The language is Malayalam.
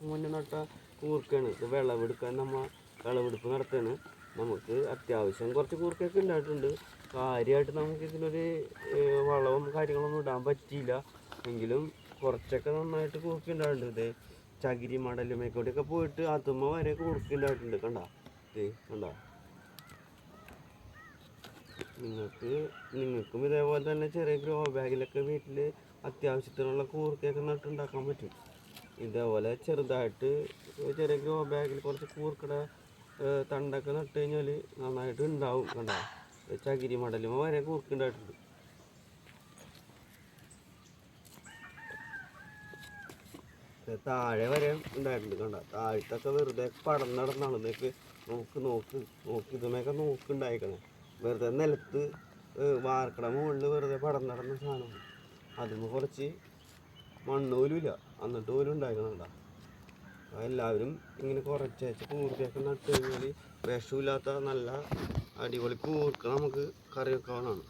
വർഷം മുന്നേ നട്ട കൂർക്കയാണ്. ഇത് വിളവെടുക്കാൻ വിളവെടുപ്പ് നടത്തുകയാണ്. നമുക്ക് അത്യാവശ്യം കുറച്ച് കൂർക്കയൊക്കെ ഉണ്ടായിട്ടുണ്ട്. കാര്യമായിട്ട് നമുക്ക് ഇതിനൊരു വളവും കാര്യങ്ങളൊന്നും ഇടാൻ പറ്റിയില്ല. എങ്കിലും കുറച്ചൊക്കെ നന്നായിട്ട് കൂർക്ക ഉണ്ടായിട്ടുണ്ട്. ഇത് ചകിരി മടലുമേക്കൂടെയൊക്കെ പോയിട്ട് അതുമ്മ വരെ കൂർക്ക ഉണ്ടായിട്ടുണ്ട്. കണ്ട നിങ്ങൾക്കും ഇതേപോലെ തന്നെ ചെറിയ ഗ്രോ ബാഗിലൊക്കെ വീട്ടിൽ അത്യാവശ്യത്തിനുള്ള കൂർക്കയൊക്കെ നട്ടുണ്ടാക്കാൻ പറ്റും. ഇതേപോലെ ചെറുതായിട്ട് ചെറിയ ഗ്രോ ബാഗിൽ കുറച്ച് കൂർക്കയുടെ തണ്ടൊക്കെ നട്ട് കഴിഞ്ഞാൽ നന്നായിട്ട് ഉണ്ടാവും. ചകിരി മടലുമ വരെ കൂർക്ക ഉണ്ടായിട്ടുണ്ട്. താഴെ വരെ ഉണ്ടായിട്ടുണ്ട്. താഴത്തൊക്കെ വെറുതെ പടർന്ന് നടന്നാണ്. നോക്ക് ഇതുമൊക്കെ നോക്കുണ്ടായിക്കണേ. വെറുതെ നിലത്ത് വാർക്കട മുകളിൽ വെറുതെ പടർന്ന് നടന്ന സാധനമാണ്. അതിന് കുറച്ച് മണ്ണ് പോലും ഇല്ല, എന്നിട്ട് പോലും ഉണ്ടായിക്കണ. എല്ലാവരും ഇങ്ങനെ കുറച്ച് കൂർക്കയൊക്കെ നട്ട് കഴിഞ്ഞാൽ വിഷമില്ലാത്ത നല്ല അടിപൊളി കൂർക്ക നമുക്ക് കറി വെക്കാവുന്നതാണ്.